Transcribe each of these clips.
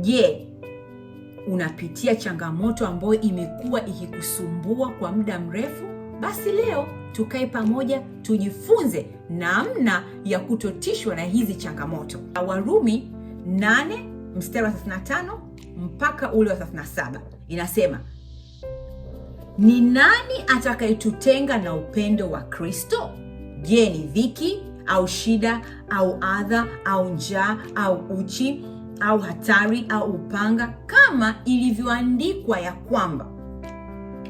Je, unapitia changamoto ambayo imekuwa ikikusumbua kwa muda mrefu? Basi leo tukae pamoja tujifunze namna ya kutotishwa na hizi changamoto. Warumi 8 mstari wa 35 mpaka ule wa 37 inasema, ni nani atakayetutenga na upendo wa Kristo? Je, ni dhiki au shida au adha au njaa au uchi au hatari au upanga? Kama ilivyoandikwa ya kwamba,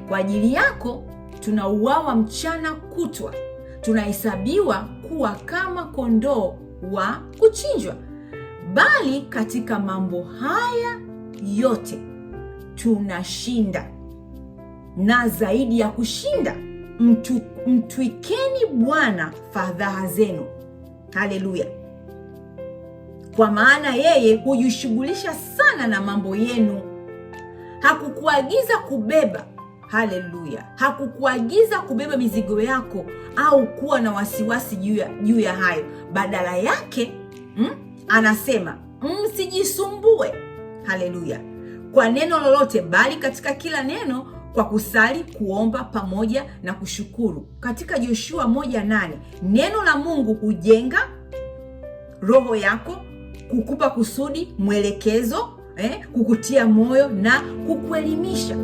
kwa ajili yako tunauawa mchana kutwa, tunahesabiwa kuwa kama kondoo wa kuchinjwa. Bali katika mambo haya yote tunashinda, na zaidi ya kushinda, mtwikeni Bwana fadhaa zenu. Haleluya! Kwa maana yeye hujishughulisha sana na mambo yenu. Hakukuagiza kubeba, haleluya, hakukuagiza kubeba mizigo yako au kuwa na wasiwasi juu ya hayo. Badala yake anasema msijisumbue, haleluya, kwa neno lolote, bali katika kila neno kwa kusali, kuomba pamoja na kushukuru. Katika Yoshua 1:8 neno la Mungu hujenga roho yako, kukupa kusudi, mwelekezo, kukutia moyo na kukuelimisha.